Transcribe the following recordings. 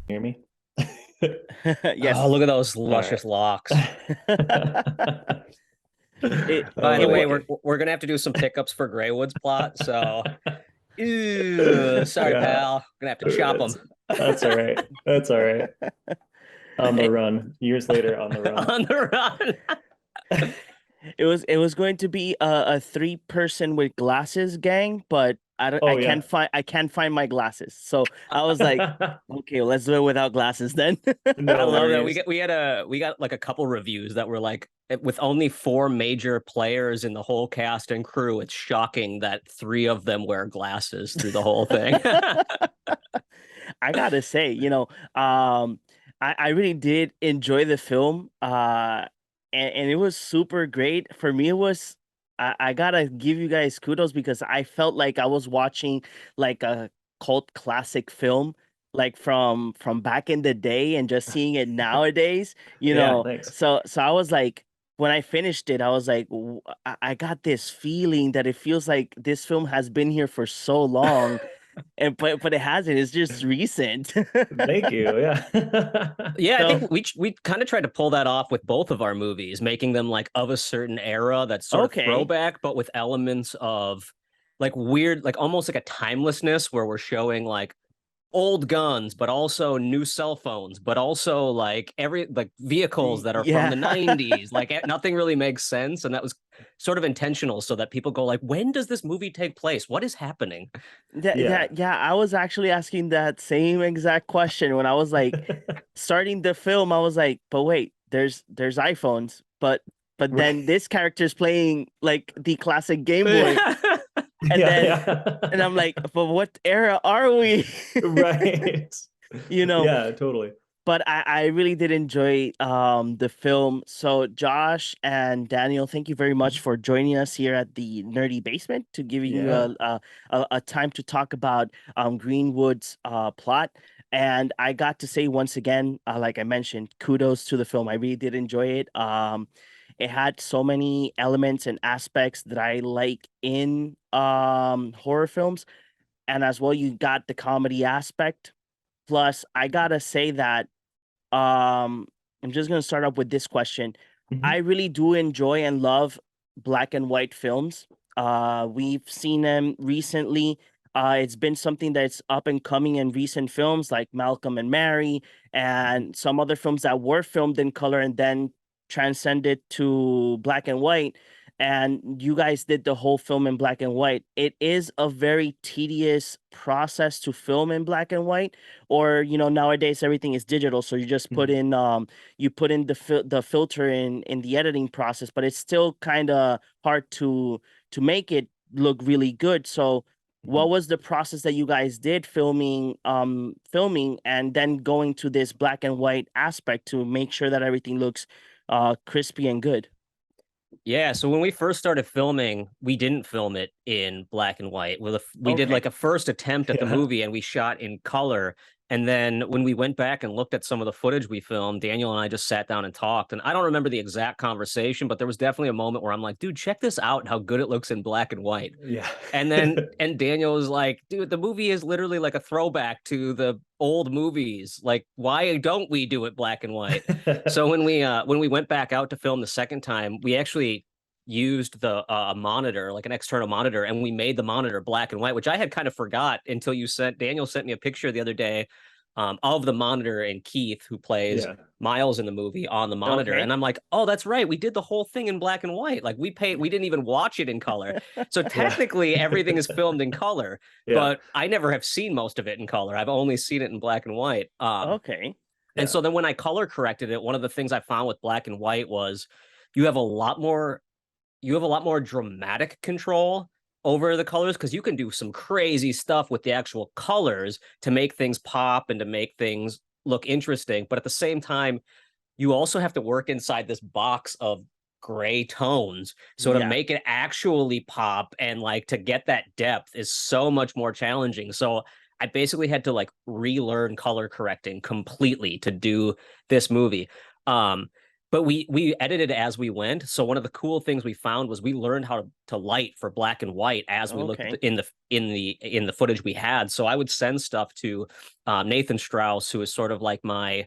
Hear me? Oh, Yes. look at those All right. luscious locks. By Oh the my way, God. we're gonna have to do some pickups for Greywoods plot. So, ew, sorry, Yeah, pal. Gonna have to chop them that's that's all right. That's all right. On the run. Years later, on the run. on the run. It was going to be a three-person with glasses gang, but Oh yeah. I can't find my glasses. So I was like, okay, let's do it without glasses then. I No love that worries. we got like a couple reviews that were like with only four major players in the whole cast and crew. It's shocking that three of them wear glasses through the whole thing. I gotta say, I really did enjoy the film. And it was super great. For me, it was I gotta give you guys kudos because I felt like I was watching like a cult classic film, like from back in the day and just seeing it nowadays, you Yeah, know. thanks. So I was like, when I finished it, I was like, I got this feeling that it feels like this film has been here for so long, and but it hasn't. It's just recent. Thank you. Yeah. Yeah, I So think we kind of tried to pull that off with both of our movies, making them like of a certain era that's sort of okay, throwback, but with elements of like weird, like almost like a timelessness where we're showing like old guns, but also new cell phones, but also like every like vehicles that are from Yeah. the 90s. Like nothing really makes sense. And that was sort of intentional so that people go like, when does this movie take place? What is happening? Yeah. Yeah, I was actually asking that same exact question when I was like starting the film. I was like, but wait, there's iPhones, but then Right. this character's playing like the classic Game Boy, Yeah, and Yeah, then and I'm yeah. like, but what era are we? Right. You know, Yeah, totally. but I really did enjoy the film. So Josh and Daniel, thank you very much for joining us here at the Nerdy Basement to giving you Yeah. a time to talk about Greenwood's plot. And I got to say once again, like I mentioned, kudos to the film. I really did enjoy it. It had so many elements and aspects that I like in horror films, and as well, you got the comedy aspect. Plus, I gotta say that um, I'm just gonna start up with this question. I Mhm. really do enjoy and love black and white films. We've seen them recently. It's been something that's up and coming in recent films like Malcolm and Mary and some other films that were filmed in color and then transcended to black and white. And you guys did the whole film in black and white. It is a very tedious process to film in black and white, or nowadays everything is digital, so you just put Mhm. in the filter in the editing process, but it's still kind of hard to make it look really good. So what Mhm. was the process that you guys did filming and then going to this black and white aspect to make sure that everything looks crispy and good? yeah. So when we first started filming, we didn't film it in black and white. We did like Okay. a first attempt at the Yeah. movie and we shot in color. And then when we went back and looked at some of the footage we filmed, Daniel and I just sat down and talked. And I don't remember the exact conversation, but there was definitely a moment where I'm like, dude, check this out, how good it looks in black and white. Yeah. And Daniel was like, dude, the movie is literally like a throwback to the old movies. Like, why don't we do it black and white? So when we went back out to film the second time, we actually used the monitor, like an external monitor, and we made the monitor black and white, which I had kind of forgot until you sent Daniel sent me a picture the other day of the monitor and Keith, who plays Yeah. Miles in the movie, on the monitor. And Okay. I'm like, oh, that's right. We did the whole thing in black and white. Like we didn't even watch it in color. So Yeah. technically everything is filmed in color, Yeah. but I never have seen most of it in color. I've only seen it in black and white. Okay. And Yeah. so then when I color corrected it, one of the things I found with black and white was you have a lot more you have a lot more dramatic control over the colors because you can do some crazy stuff with the actual colors to make things pop and to make things look interesting. But at the same time, you also have to work inside this box of gray tones. So to Yeah. make it actually pop and like to get that depth is so much more challenging. So I basically had to like relearn color correcting completely to do this movie. Um, but we edited as we went. So one of the cool things we found was we learned how to light for black and white as we looked in the footage we had. So I would send stuff to Nathan Strauss, who is sort of like my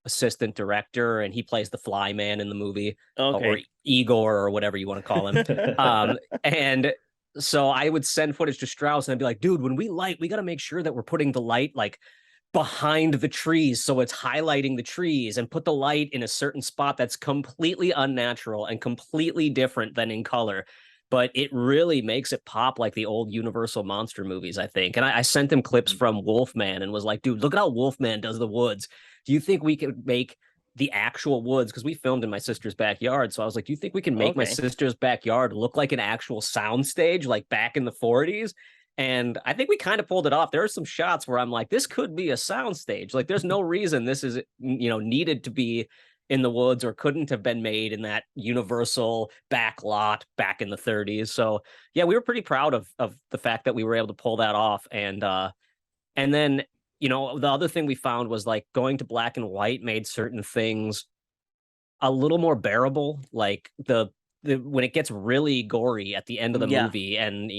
assistant director, and he plays the fly man in the movie, or Igor, or whatever you want to call him. And so I would send footage to Strauss and I'd be like, dude, when we light, we got to make sure that we're putting the light like behind the trees, so it's highlighting the trees, and put the light in a certain spot that's completely unnatural and completely different than in color. But it really makes it pop like the old Universal monster movies, I think. And I sent him clips from Wolfman and was like, dude, look at how Wolfman does the woods. Do you think we could make the actual woods? Because we filmed in my sister's backyard. So I was like, do you think we can make my sister's backyard look like an actual soundstage, like back in the 40s? And I think we kind of pulled it off. There are some shots where I'm like, this could be a soundstage. Like, there's no reason this is, needed to be in the woods, or couldn't have been made in that Universal back lot back in the 30s. So yeah, we were pretty proud of the fact that we were able to pull that off. And then, the other thing we found was like going to black and white made certain things a little more bearable. Like when it gets really gory at the end of the movie, and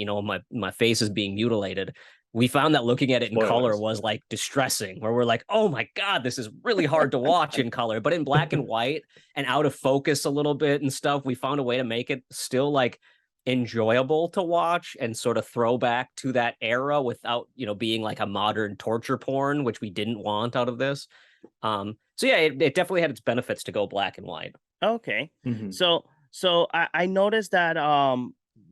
my face is being mutilated, we found that looking at it in color was like distressing, where we're like, oh my God, this is really hard to watch in color. But in black and white and out of focus a little bit and stuff, we found a way to make it still like enjoyable to watch and sort of throwback to that era without being like a modern torture porn, which we didn't want out of this. So yeah, it definitely had its benefits to go black and white. So I noticed that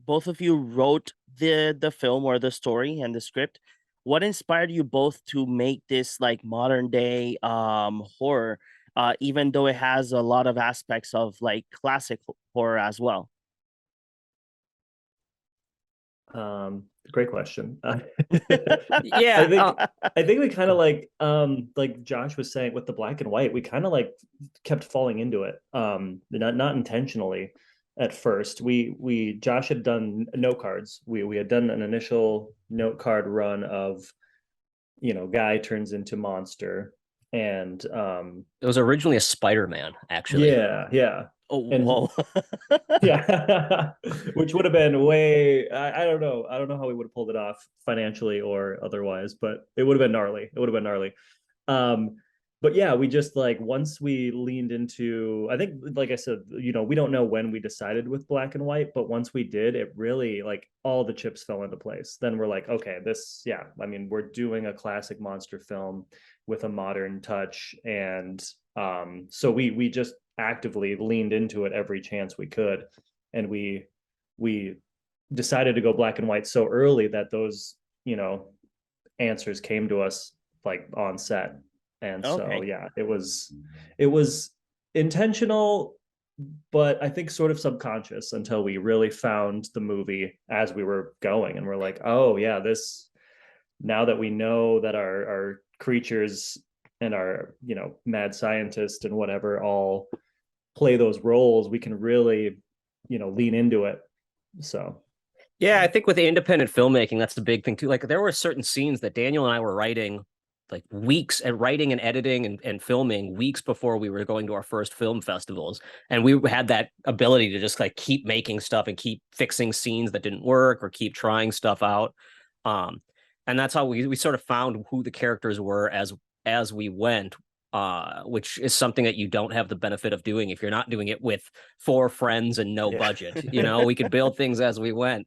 both of you wrote the film or the story and the script. What inspired you both to make this like modern day horror, even though it has a lot of aspects of like classic horror as well? Great question. Yeah, I think we kind of like Josh was saying with the black and white, we kind of like kept falling into it. Not intentionally at first. Josh had done note cards. We had done an initial note card run of, guy turns into monster, and it was originally a Spider-Man, actually. Yeah. Oh, whoa. Yeah. Which would have been way, I don't know how we would have pulled it off financially or otherwise, but it would have been gnarly. But yeah, we just like, once we leaned into, I think, like I said, we don't know when we decided with black and white, but once we did, it really, like, all the chips fell into place. Then we're like, okay, we're doing a classic monster film with a modern touch. And so we just actively leaned into it every chance we could. And we decided to go black and white so early that those, answers came to us like on set. And so, yeah, it was intentional, but I think sort of subconscious, until we really found the movie as we were going. And we're like, oh yeah, now that we know that our creatures and our, mad scientist and whatever all play those roles, we can really, lean into it. So yeah, I think with the independent filmmaking, that's the big thing too. Like, there were certain scenes that Daniel and I were writing like weeks at writing and editing and filming weeks before we were going to our first film festivals. And we had that ability to just like keep making stuff and keep fixing scenes that didn't work, or keep trying stuff out. And that's how we sort of found who the characters were as we went, which is something that you don't have the benefit of doing if you're not doing it with 4 friends and no budget. We could build things as we went.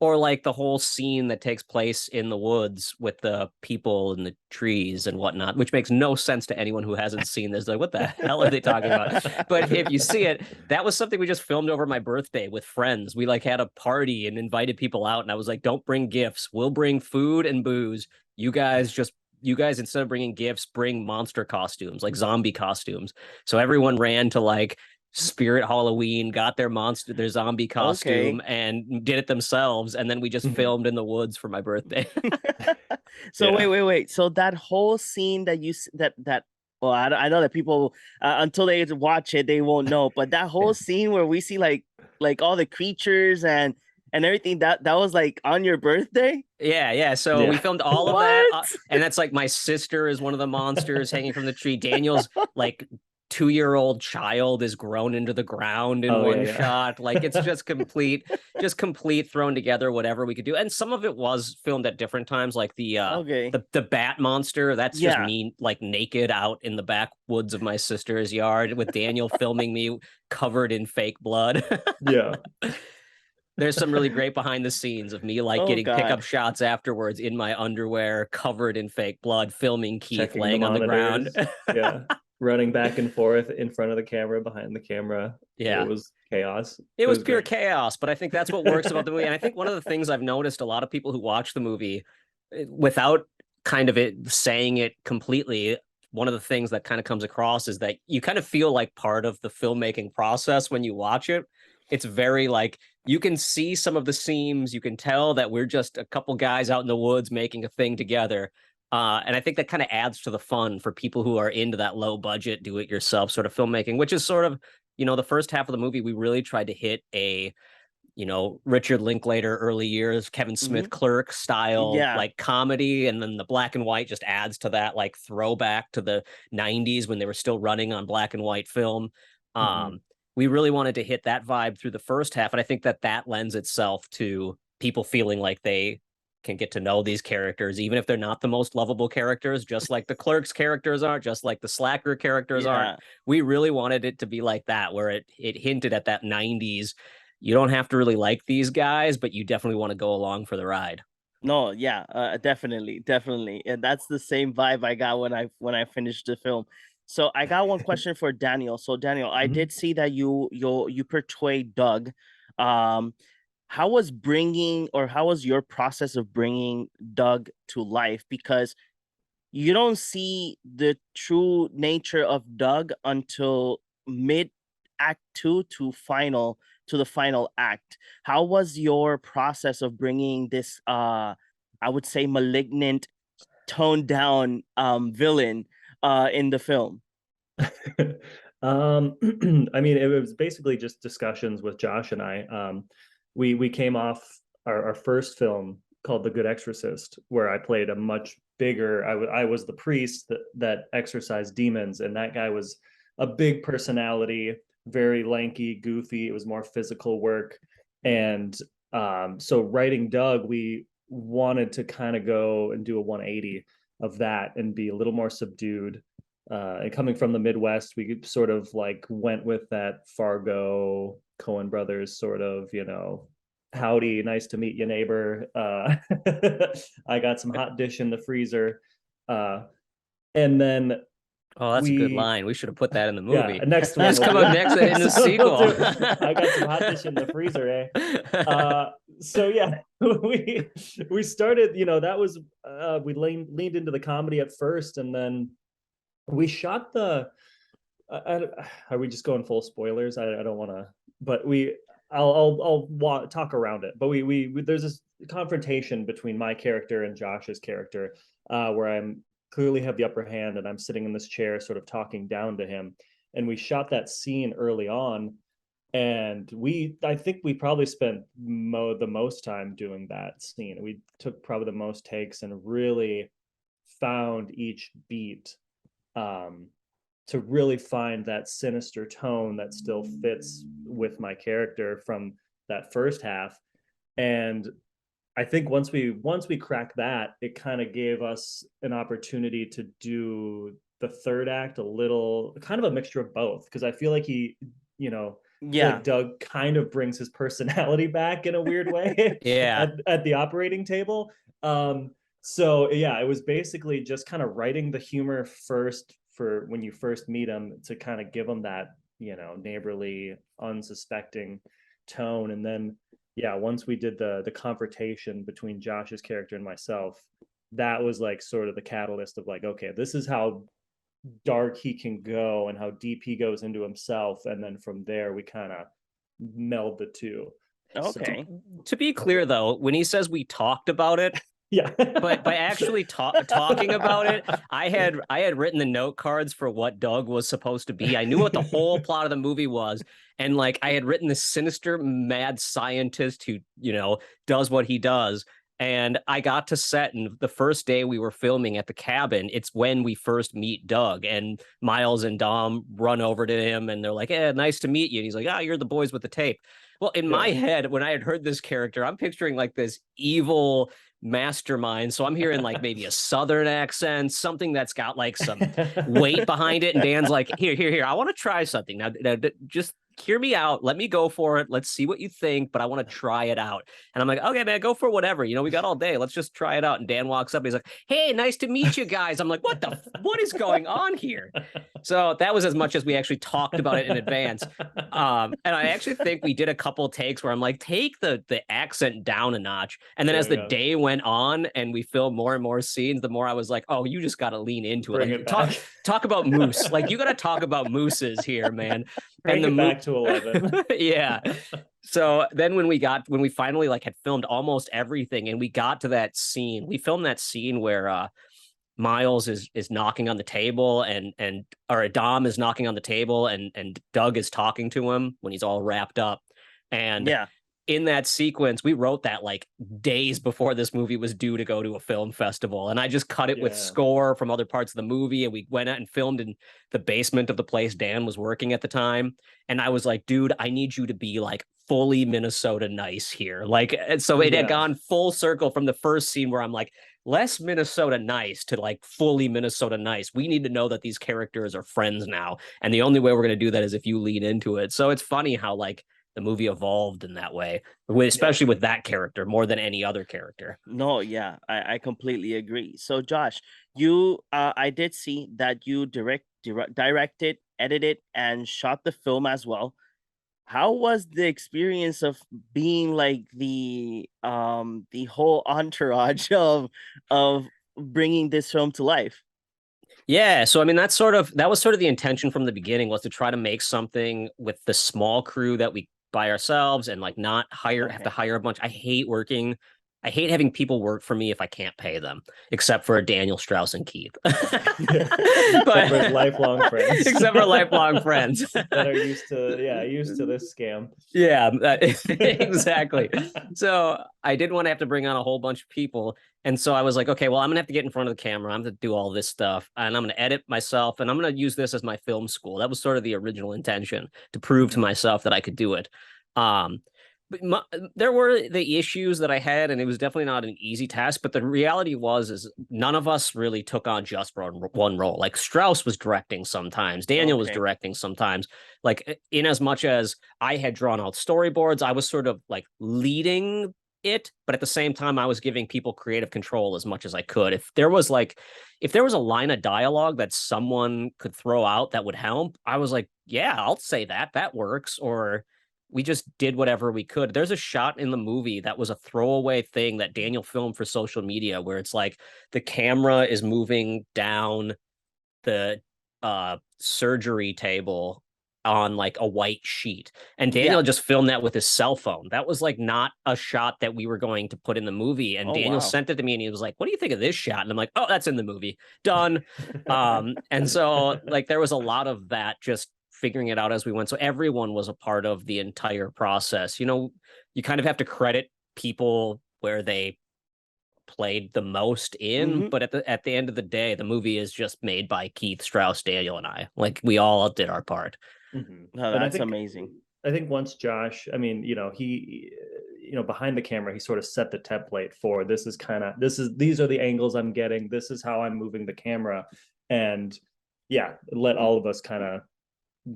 Or like the whole scene that takes place in the woods with the people and the trees and whatnot, which makes no sense to anyone who hasn't seen this. Like, what the hell are they talking about? But if you see it, that was something we just filmed over my birthday with friends. We like had a party and invited people out, and I was like, don't bring gifts. We'll bring food and booze. You guys, instead of bringing gifts, bring monster costumes, like zombie costumes. So everyone ran to like Spirit Halloween, got their zombie costume, and did it themselves. And then we just filmed in the woods for my birthday. So wait. So that whole scene that well, I know that people until they watch it, they won't know. But that whole scene where we see like all the creatures and everything, that was like on your birthday? Yeah. So we filmed all of that. And that's like, my sister is one of the monsters hanging from the tree. Daniel's like 2-year-old child is grown into the ground in one shot. Like it's just complete thrown together, whatever we could do. And some of it was filmed at different times, like the bat monster. That's just me like naked out in the backwoods of my sister's yard with Daniel filming me covered in fake blood. Yeah. There's some really great behind the scenes of me like getting pickup shots afterwards in my underwear, covered in fake blood, filming Keith checking laying on the ground. Yeah. Running back and forth in front of the camera, behind the camera. Yeah. It was chaos. It was pure chaos, but I think that's what works about the movie. And I think one of the things I've noticed, a lot of people who watch the movie without kind of it saying it completely, one of the things that kind of comes across is that you kind of feel like part of the filmmaking process when you watch it. It's very like, you can see some of the seams. You can tell that we're just a couple guys out in the woods making a thing together. And I think that kind of adds to the fun for people who are into that low budget, do it yourself sort of filmmaking, which is sort of, you know, the first half of the movie, we really tried to hit a, you know, Richard Linklater early years, Kevin Smith Clerk style, like comedy. And then the black and white just adds to that, like throwback to the 90s when they were still running on black and white film. We really wanted to hit that vibe through the first half. And I think that that lends itself to people feeling like they can get to know these characters, even if they're not the most lovable characters, just like the Clerks characters are, just like the Slacker characters are. We really wanted it to be like that, where it hinted at that 90s. You don't have to really like these guys, but you definitely want to go along for the ride. No, definitely. And that's the same vibe I got when I finished the film. So I got one question for Daniel. So Daniel, I did see that you portrayed Doug. How was your process of bringing Doug to life? Because you don't see the true nature of Doug until mid act 2 to the final act. How was your process of bringing this I would say malignant, toned down villain in the film? I mean, it was basically just discussions with Josh and I. We came off our first film called The Good Exorcist, where I played a much bigger, I was the priest that exorcised demons, and that guy was a big personality, very lanky, goofy. It was more physical work. And so writing Doug, we wanted to kind of go and do a 180 of that and be a little more subdued. And coming from the Midwest, we sort of like went with that Fargo, Coen Brothers sort of, you know, howdy, nice to meet you, neighbor. I got some hot dish in the freezer. And then that's a good line. We should have put that in the movie. Yeah, next one. Just come up next in the sequel. I got some hot dish in the freezer, eh? So yeah, we started, you know, that was we leaned into the comedy at first, and then we shot the are we just going full spoilers? I don't want to, but I'll talk around it. But we there's this confrontation between my character and Josh's character, where I'm clearly have the upper hand, and I'm sitting in this chair sort of talking down to him. And we shot that scene early on, and I think we probably spent the most time doing that scene. We took probably the most takes and really found each beat to really find that sinister tone that still fits with my character from that first half. And I think once we cracked that, it kind of gave us an opportunity to do the third act a little kind of a mixture of both, because I feel like he, you know, like Doug kind of brings his personality back in a weird way at the operating table. So yeah, it was basically just kind of writing the humor first for when you first meet him, to kind of give him that, you know, neighborly, unsuspecting tone. And then once we did the confrontation between Josh's character and myself, that was like sort of the catalyst of like, okay, this is how dark he can go and how deep he goes into himself. And then from there, we kind of meld the two. Okay. So, to be clear, though, when he says we talked about it, but by actually talking about it, I had written the note cards for what Doug was supposed to be. I knew what the whole plot of the movie was, and like I had written this sinister mad scientist who, you know, does what he does. And I got to set, and the first day we were filming at the cabin, it's when we first meet Doug, and Miles and Dom run over to him and they're like, nice to meet you. And he's like, you're the boys with the tape. Well, in my head, when I had heard this character, I'm picturing like this evil mastermind. So I'm hearing like maybe a Southern accent, something that's got like some weight behind it. And Dan's like, here, I want to try something. Now, just hear me out. Let me go for it. Let's see what you think, but I want to try it out. And I'm like, okay, man, go for whatever. We got all day. Let's just try it out. And Dan walks up and he's like, hey, nice to meet you guys. I'm like, what is going on here? So that was as much as we actually talked about it in advance. And I actually think we did a couple takes where I'm like, take the accent down a notch. And then as the day went on and we filmed more and more scenes, the more I was like, oh, you just got to lean into it. Like, talk about moose. Like, you got to talk about mooses here, man. Bring it back to 11. Yeah. So then when we finally like had filmed almost everything and we got to that scene, we filmed that scene where Miles is knocking on the table or Dom is knocking on the table and Doug is talking to him when he's all wrapped up. And in that sequence, we wrote that like days before this movie was due to go to a film festival. And I just cut it with score from other parts of the movie. And we went out and filmed in the basement of the place Dan was working at the time. And I was like, dude, I need you to be like fully Minnesota nice here. Like, so it had gone full circle from the first scene where I'm like, less Minnesota nice to like fully Minnesota nice. We need to know that these characters are friends now. And the only way we're going to do that is if you lean into it. So it's funny how like the movie evolved in that way, especially with that character more than any other character. No, I completely agree. So Josh, you I did see that you directed, edited, and shot the film as well. How was the experience of being like the whole entourage of bringing this film to life? Yeah, so I mean that was sort of the intention from the beginning, was to try to make something with the small crew that we by ourselves and like not have to hire a bunch. I hate having people work for me if I can't pay them, except for Daniel Strauss and Keith. But except for lifelong friends. Except for lifelong friends that are used to this scam. Yeah, exactly. So I didn't want to have to bring on a whole bunch of people. And so I was like, okay, well, I'm going to have to get in front of the camera. I'm going to do all this stuff and I'm going to edit myself and I'm going to use this as my film school. That was sort of the original intention, to prove to myself that I could do it. But there were the issues that I had, and it was definitely not an easy task. But the reality is none of us really took on just one role. Like Strauss was directing sometimes, Daniel was directing sometimes. Like in as much as I had drawn out storyboards, I was sort of like leading it, but at the same time, I was giving people creative control as much as I could. If there was a line of dialogue that someone could throw out that would help, I was like, yeah, I'll say that works. Or we just did whatever we could. There's a shot in the movie that was a throwaway thing that Daniel filmed for social media where it's like the camera is moving down the surgery table on like a white sheet, and Daniel just filmed that with his cell phone. That was like not a shot that we were going to put in the movie, and Daniel sent it to me and he was like, what do you think of this shot? And I'm like, oh, that's in the movie, done. And so like there was a lot of that, just figuring it out as we went. So everyone was a part of the entire process. You kind of have to credit people where they played the most in, but at the end of the day, the movie is just made by Keith, Strauss, Daniel, and I. Like we all did our part. No, that's amazing. I think once Josh, I mean, he behind the camera, he sort of set the template for these are the angles I'm getting, this is how I'm moving the camera, and let all of us kind of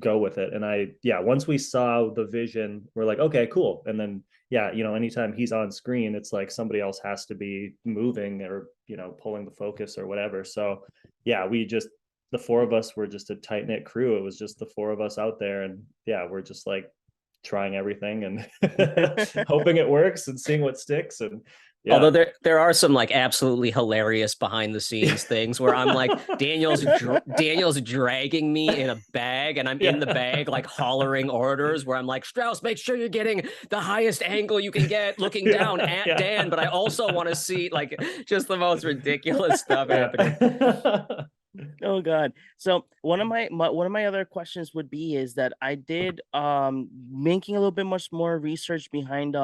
go with it. And once we saw the vision, we're like, okay, cool. And then anytime he's on screen, it's like somebody else has to be moving or pulling the focus or whatever. So the four of us were just a tight-knit crew. It was just the four of us out there, and we're just like trying everything and hoping it works and seeing what sticks. And although there are some like absolutely hilarious behind the scenes things where I'm like, Daniel's dragging me in a bag and I'm in the bag like hollering orders where I'm like, Strauss, make sure you're getting the highest angle you can get looking down at Dan, but I also want to see like just the most ridiculous stuff happening. Oh God. So one of my other questions would be is that I did making a little bit much more research behind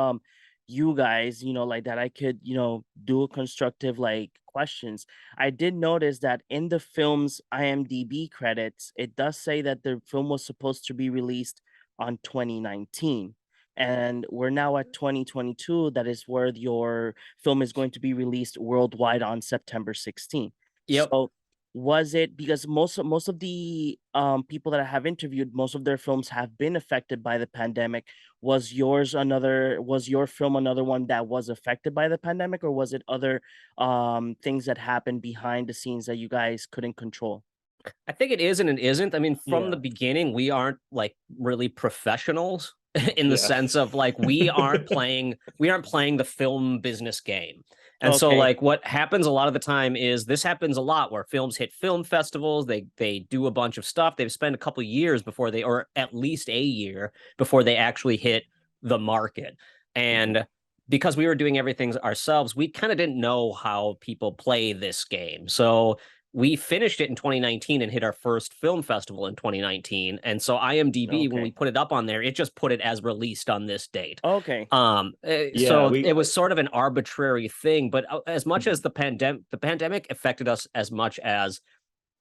you guys, like that I could, do a constructive like questions. I did notice that in the film's IMDb credits, it does say that the film was supposed to be released on 2019. And we're now at 2022. That is where your film is going to be released worldwide on September 16th. Yep. So was it because most of the people that I have interviewed, most of their films have been affected by the pandemic? Was your film another one that was affected by the pandemic, or was it other things that happened behind the scenes that you guys couldn't control? I think it is and it isn't. I mean, from the Yeah. beginning, we aren't like really professionals in the Yeah. sense of like we aren't playing the film business game. And so Okay. like what happens a lot of the time is this happens a lot where films hit film festivals, they do a bunch of stuff. They've spent a couple of years before they, or at least a year before they actually hit the market. And because we were doing everything ourselves, we kind of didn't know how people play this game. So we finished it in 2019 and hit our first film festival in 2019. And so IMDb, when we put it up on there, it just put it as released on this date. Okay. So it was sort of an arbitrary thing, but as much as the pandemic affected us as much as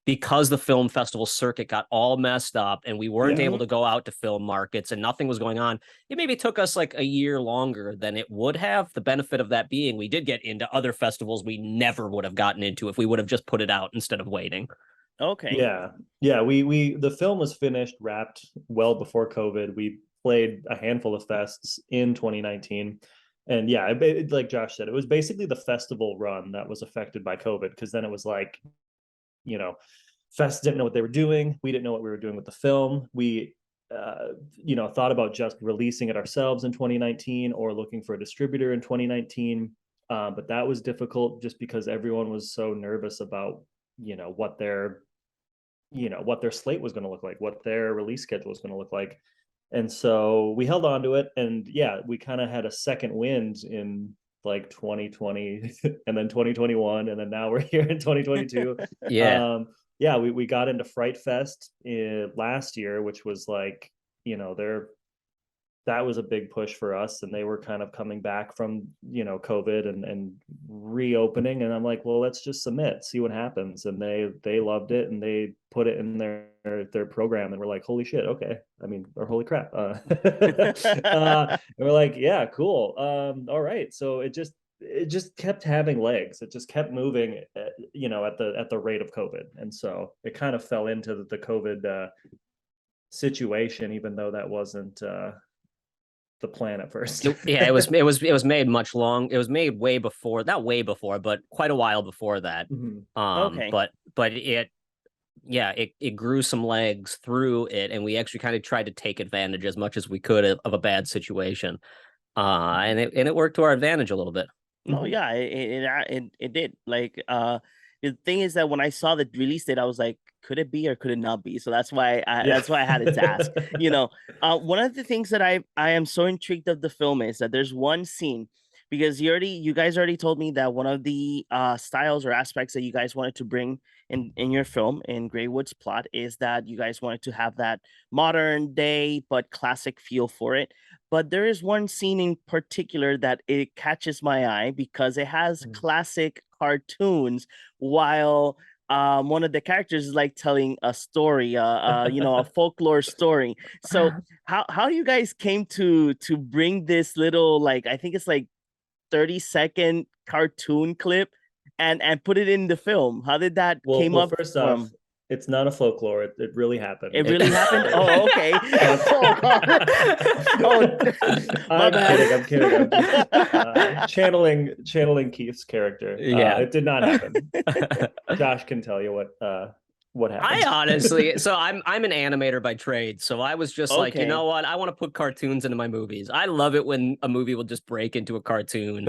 because the film festival circuit got all messed up and we weren't able to go out to film markets and nothing was going on, it maybe took us like a year longer than it would have. The benefit of that being we did get into other festivals we never would have gotten into if we would have just put it out instead of waiting. Okay. Yeah. The film was finished, wrapped well before COVID. We played a handful of fests in 2019. And yeah, like Josh said, it was basically the festival run that was affected by COVID, because then it was like, fests didn't know what they were doing. We didn't know what we were doing with the film. We, thought about just releasing it ourselves in 2019 or looking for a distributor in 2019. But that was difficult just because everyone was so nervous about, what their slate was going to look like, what their release schedule was going to look like. And so we held on to it. And yeah, we kind of had a second wind in like 2020 and then 2021, and then now we're here in 2022. We got into Fright Fest last year, which was like, that was a big push for us, and they were kind of coming back from COVID and reopening, and I'm like, well, let's just submit, see what happens. And they loved it, and they put it in their program, and we're like, holy shit, okay, I mean, or holy crap. And we're like, yeah, cool. All right, so it just kept having legs. It just kept moving at the rate of COVID, and so it kind of fell into the COVID situation, even though that wasn't the plan at first. It was made much long. It was made way before, not way before, but quite a while before that. But it grew some legs through it, and we actually kind of tried to take advantage as much as we could of a bad situation. And it worked to our advantage a little bit. No, yeah, it did. Like the thing is that when I saw the release date, I was like, could it be or could it not be? So that's why I had it to ask. One of the things that I am so intrigued of the film is that there's one scene, because you guys already told me that one of the styles or aspects that you guys wanted to bring in your film in Greywood's plot is that you guys wanted to have that modern day but classic feel for it. But there is one scene in particular that it catches my eye because it has classic cartoons, while one of the characters is like telling a story, a folklore story. So how you guys came to bring this little, like, I think it's like 30-second cartoon clip and put it in the film? How did that came up? First off, it's not a folklore. It really happened. It really happened? Oh, okay. I'm kidding. I'm just, channeling Keith's character. It did not happen. Josh can tell you what happened. I honestly, so I'm an animator by trade, so I was just like, you know what? I want to put cartoons into my movies. I love it when a movie will just break into a cartoon.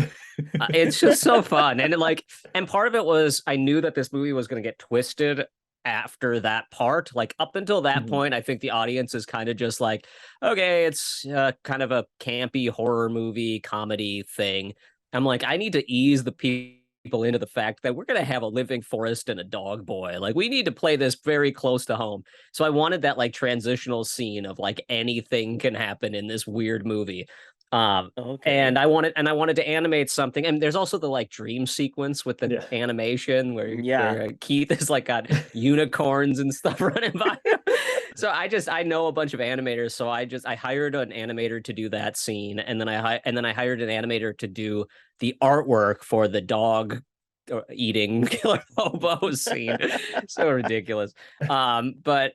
It's just so fun. And part of it was I knew that this movie was going to get twisted after that part. Like up until that point, I think the audience is kind of just like, okay, it's kind of a campy horror movie comedy thing. I'm like, I need to ease the people into the fact that we're going to have a living forest and a dog boy. Like, we need to play this very close to home. So I wanted that like transitional scene of like anything can happen in this weird movie. Okay. And I wanted to animate something. And there's also the like dream sequence with the animation where Keith is like got unicorns and stuff running by him. So I know a bunch of animators. So I hired an animator to do that scene, and then I hired an animator to do the artwork for the dog eating killer hobo scene. So ridiculous. But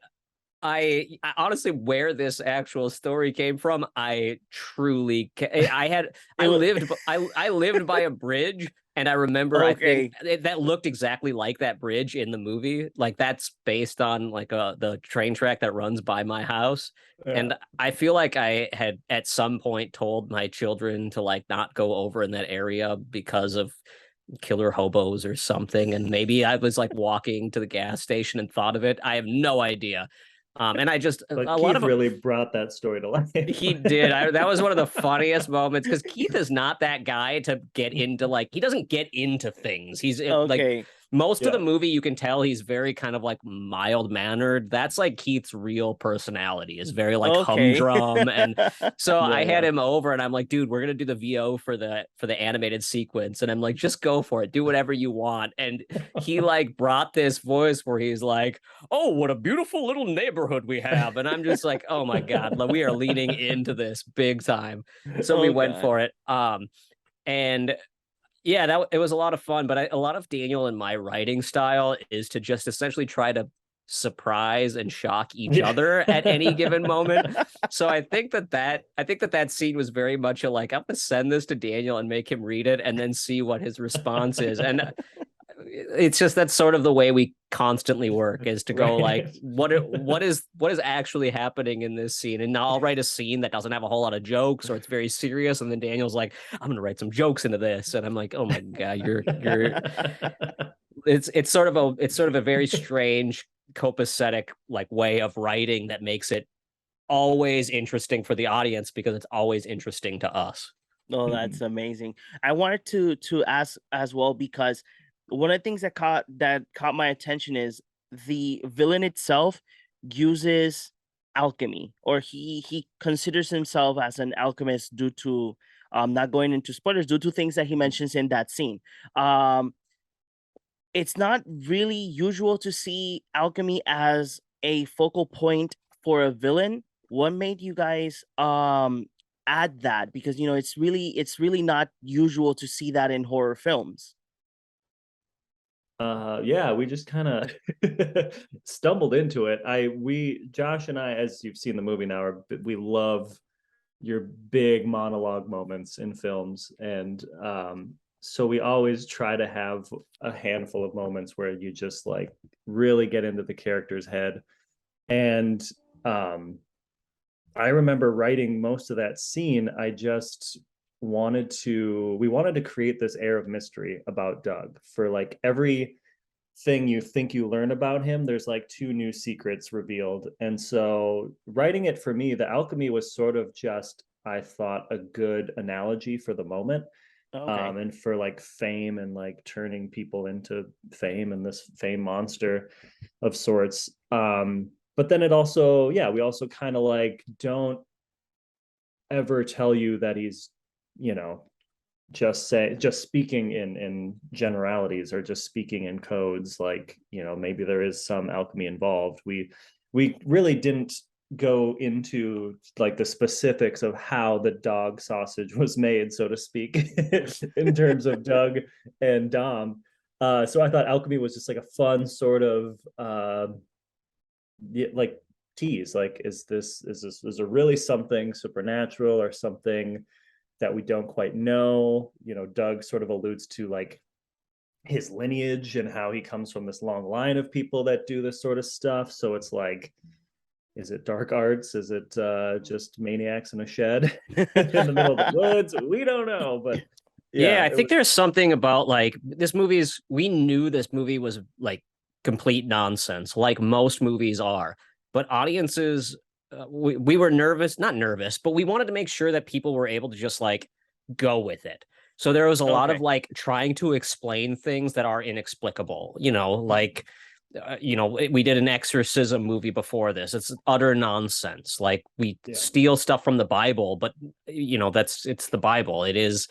I honestly, where this actual story came from, I truly I lived by a bridge, and I remember I think that looked exactly like that bridge in the movie. Like that's based on like the train track that runs by my house. And I feel like I had at some point told my children to like not go over in that area because of killer hobos or something. And maybe I was like walking to the gas station and thought of it. I have no idea. And I just But a Keith lot of really brought that story to life. He did. That was one of the funniest moments because Keith is not that guy to get into like he doesn't get into things. He's like most of the movie you can tell he's very kind of like mild mannered. That's like Keith's real personality is very like humdrum. And so I had him over and I'm like, dude, we're gonna do the VO for the animated sequence. And I'm like, just go for it, do whatever you want. And he like brought this voice where he's like, oh, what a beautiful little neighborhood we have. And I'm just like, oh my God, we are leaning into this big time. So we went for it. And yeah, it was a lot of fun, but a lot of Daniel and my writing style is to just essentially try to surprise and shock each other at any given moment. So I think that scene was very much a like, I'm gonna send this to Daniel and make him read it and then see what his response is. And it's just that's sort of the way we constantly work is to go like what is actually happening in this scene. And now I'll write a scene that doesn't have a whole lot of jokes or it's very serious, and then Daniel's like, I'm gonna write some jokes into this, and I'm like, oh my God, you're it's sort of a very strange copacetic like way of writing that makes it always interesting for the audience because it's always interesting to us. Oh, that's amazing. I wanted to ask as well because one of the things that caught my attention is the villain itself uses alchemy, or he considers himself as an alchemist due to not going into spoilers, due to things that he mentions in that scene. It's not really usual to see alchemy as a focal point for a villain. What made you guys add that? Because it's really not usual to see that in horror films. We just kind of stumbled into it. Josh and I, as you've seen the movie now, we love your big monologue moments in films, and so we always try to have a handful of moments where you just like really get into the character's head. And I remember writing most of that scene. We wanted to create this air of mystery about Doug. For like every thing you think you learn about him, there's like 2 new secrets revealed. And so writing it, for me, the alchemy was sort of just, I thought, a good analogy for the moment. And for like fame and like turning people into fame and this fame monster of sorts. But then it also, we also kind of like don't ever tell you that he's, just speaking in generalities or just speaking in codes, like, maybe there is some alchemy involved. We really didn't go into like the specifics of how the dog sausage was made, so to speak, in terms of Doug and Dom. So I thought alchemy was just like a fun sort of like tease, like is there really something supernatural or something that we don't quite know? Doug sort of alludes to like his lineage and how he comes from this long line of people that do this sort of stuff. So it's like, is it dark arts? Is it just maniacs in a shed in the middle of the woods? We don't know, but I think there's something about like we knew this movie was like complete nonsense, like most movies are, but audiences, we were not nervous, but we wanted to make sure that people were able to just like go with it. So there was a lot of like trying to explain things that are inexplicable, like we did an exorcism movie before this. It's utter nonsense. Like, we steal stuff from the Bible, but it's the Bible. It is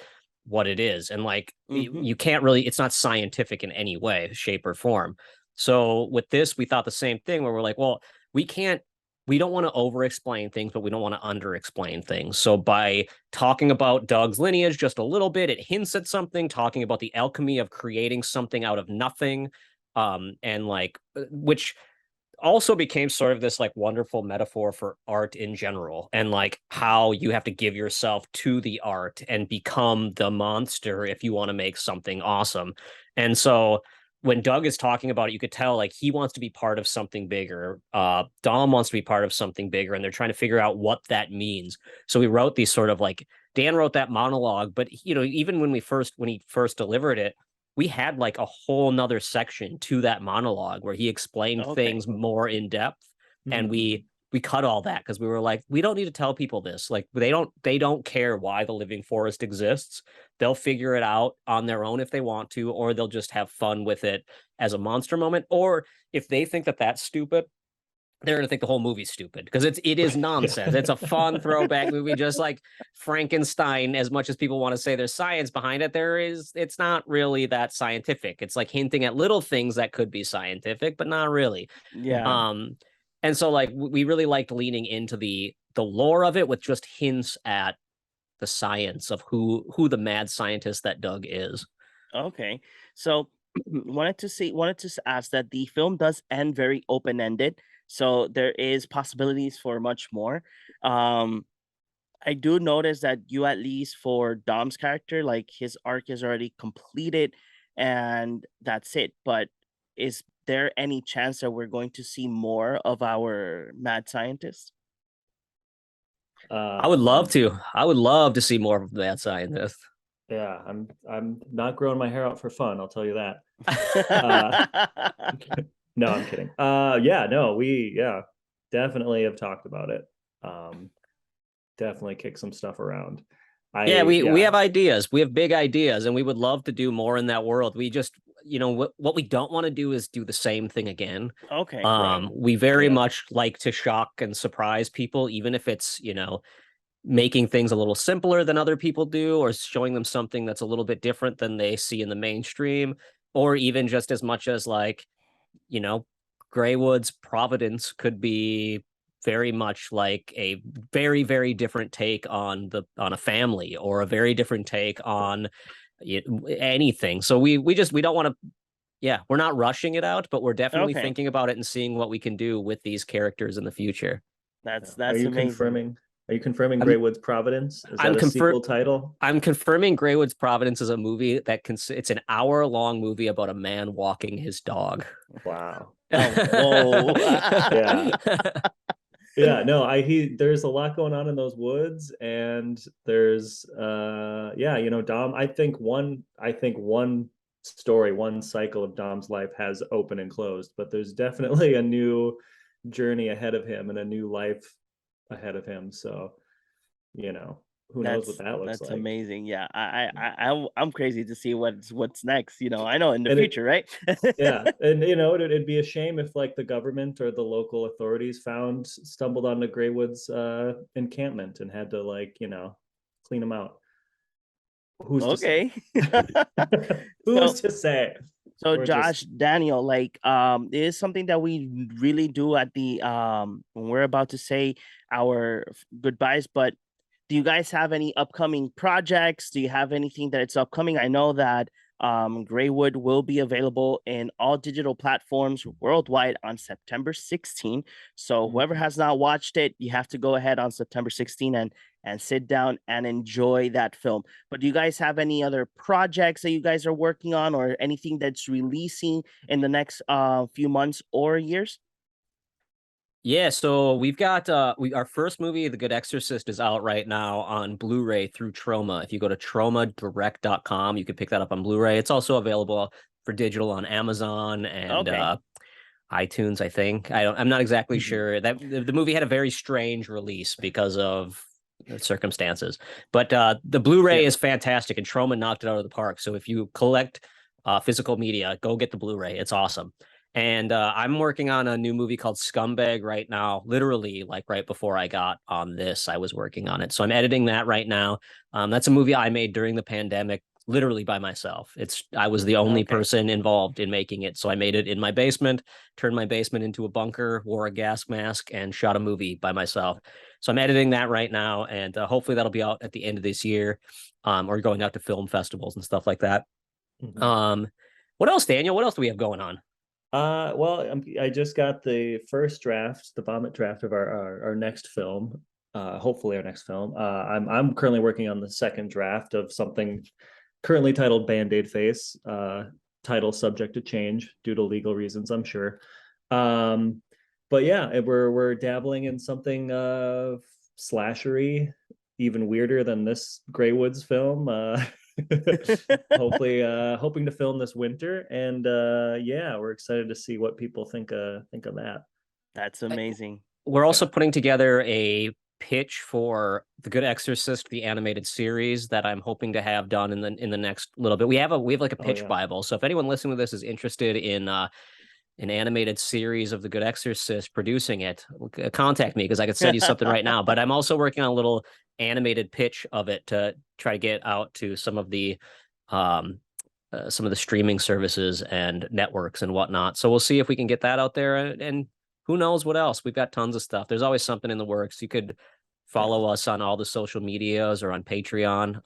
what it is. And like, you can't really, it's not scientific in any way, shape, or form. So with this, we thought the same thing, where we're like, well, we don't want to over explain things, but we don't want to under explain things. So by talking about Doug's lineage just a little bit, it hints at something, talking about the alchemy of creating something out of nothing. And like, which also became sort of this like wonderful metaphor for art in general, and like how you have to give yourself to the art and become the monster if you want to make something awesome. And so when Doug is talking about it, you could tell like he wants to be part of something bigger. Dom wants to be part of something bigger, and they're trying to figure out what that means. So we wrote these sort of like, Dan wrote that monologue, but even when he first delivered it, we had like a whole nother section to that monologue where he explained things more in depth. And we cut all that because we were like, we don't need to tell people this. Like, they don't care why the living forest exists. They'll figure it out on their own if they want to, or they'll just have fun with it as a monster moment. Or if they think that that's stupid, they're going to think the whole movie's stupid, because it is nonsense. It's a fun throwback movie, just like Frankenstein. As much as people want to say there's science behind it, it's not really that scientific. It's like hinting at little things that could be scientific, but not really. Yeah. And so like, we really liked leaning into the lore of it with just hints at the science of who the mad scientist that Doug is. Okay. So wanted to ask that the film does end very open-ended. So there is possibilities for much more. I do notice that you, at least for Dom's character, like his arc is already completed and that's it. But is there any chance that we're going to see more of our mad scientist? I would love to. I would love to see more of that scientist. Yeah, I'm not growing my hair out for fun, I'll tell you that. No, I'm kidding. We definitely have talked about it. Definitely kick some stuff around. We have ideas. We have big ideas, and we would love to do more in that world. We just, what we don't want to do is do the same thing again. Okay. We very much like to shock and surprise people, even if it's, making things a little simpler than other people do, or showing them something that's a little bit different than they see in the mainstream, or even just as much as like, Greywoods Providence could be very much like a very, very different take on a family, or a very different take on anything. So we don't want to, we're not rushing it out, but we're definitely thinking about it and seeing what we can do with these characters in the future. That's Are you amazing. Are you confirming Greywoods Providence? Is that a sequel title? I'm confirming Greywoods Providence is a movie that it's an hour-long movie about a man walking his dog. Wow. Whoa. Yeah. Yeah, no, there's a lot going on in those woods, and there's Dom, I think one story, one cycle of Dom's life has opened and closed, but there's definitely a new journey ahead of him and a new life ahead of him. So, who knows what that looks like. That's amazing. Yeah, I'm crazy to see what's next. I know in the future, right? Yeah, and it'd be a shame if like the government or the local authorities stumbled on the Greywoods encampment and had to clean them out. Who's to say? Who's to say? So Josh, Daniel, it is something that we really do at the when we're about to say our goodbyes. But do you guys have any upcoming projects? Do you have anything that it's upcoming? I know that Greywood will be available in all digital platforms worldwide on September 16. So whoever has not watched it, you have to go ahead on September 16 and sit down and enjoy that film. But do you guys have any other projects that you guys are working on, or anything that's releasing in the next few months or years? Yeah, so we've got our first movie, The Good Exorcist, is out right now on Blu-ray through Troma. If you go to tromadirect.com, you can pick that up on Blu-ray. It's also available for digital on Amazon and iTunes, I think. I'm not exactly sure. That the movie had a very strange release because of circumstances. But the Blu-ray is fantastic, and Troma knocked it out of the park. So if you collect physical media, go get the Blu-ray. It's awesome. And I'm working on a new movie called Scumbag right now. Literally, like right before I got on this, I was working on it. So I'm editing that right now. That's a movie I made during the pandemic, literally by myself. I was the only person involved in making it. So I made it in my basement, turned my basement into a bunker, wore a gas mask, and shot a movie by myself. So I'm editing that right now, and hopefully that'll be out at the end of this year, or going out to film festivals and stuff like that. What else, Daniel? What else do we have going on? Well, I just got the first draft, the vomit draft of our next film. Hopefully our next film. I'm currently working on the second draft of something currently titled Band-Aid Face. Title subject to change due to legal reasons, I'm sure. But yeah, we're dabbling in something slashery, even weirder than this Greywoods film. Hopefully hoping to film this winter, and yeah, we're excited to see what people think of that. That's amazing. We're also putting together a pitch for The Good Exorcist, the animated series, that I'm hoping to have done in the next little bit. We have like a pitch Bible. So if anyone listening to this is interested in an animated series of The Good Exorcist, producing it, contact me, because I could send you something right now. But I'm also working on a little animated pitch of it to try to get out to some of the streaming services and networks and whatnot. So we'll see if we can get that out there, and who knows what else. We've got tons of stuff. There's always something in the works. You could follow us on all the social medias or on Patreon,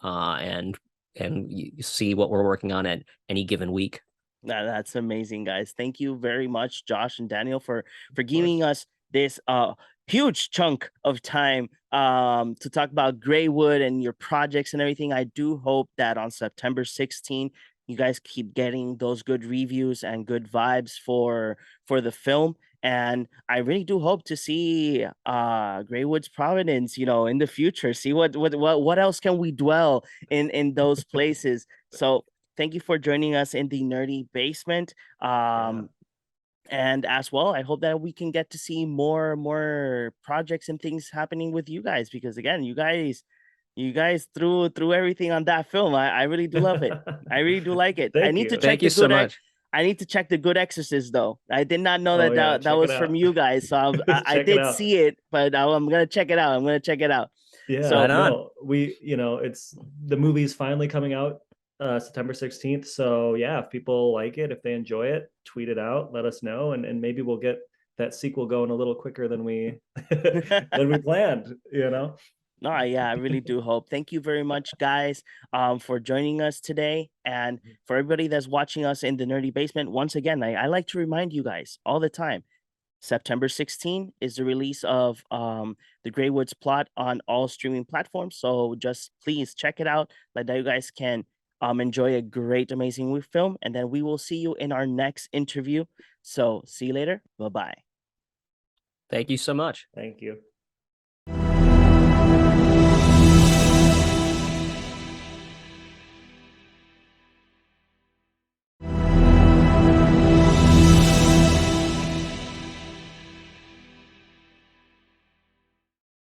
and you see what we're working on at any given week. That's amazing, guys. Thank you very much, Josh and Daniel, for giving us this huge chunk of time to talk about Greywood and your projects and everything. I do hope that on September 16th, you guys keep getting those good reviews and good vibes for the film. And I really do hope to see Greywood's Providence, in the future. See what else can we dwell in those places. So thank you for joining us in the Nerdy Basement. And as well, I hope that we can get to see more projects and things happening with you guys, because again, you guys threw everything on that film. I really do love it. I really do like it. I need to check Thank you so much. I need to check The Good Exorcist, though. I did not know that was from you guys. So I did see it, but I'm gonna check it out. Yeah, so no, it's the movie's finally coming out September 16th. So yeah, if people like it, if they enjoy it, tweet it out, let us know, and maybe we'll get that sequel going a little quicker than we planned, No, yeah, I really do hope. Thank you very much, guys, for joining us today. And for everybody that's watching us in the Nerdy Basement, once again, I like to remind you guys all the time, September 16 is the release of the Greywood Plot on all streaming platforms. So just please check it out, like that you guys can enjoy a great, amazing film. And then we will see you in our next interview. So see you later. Bye-bye. Thank you so much. Thank you.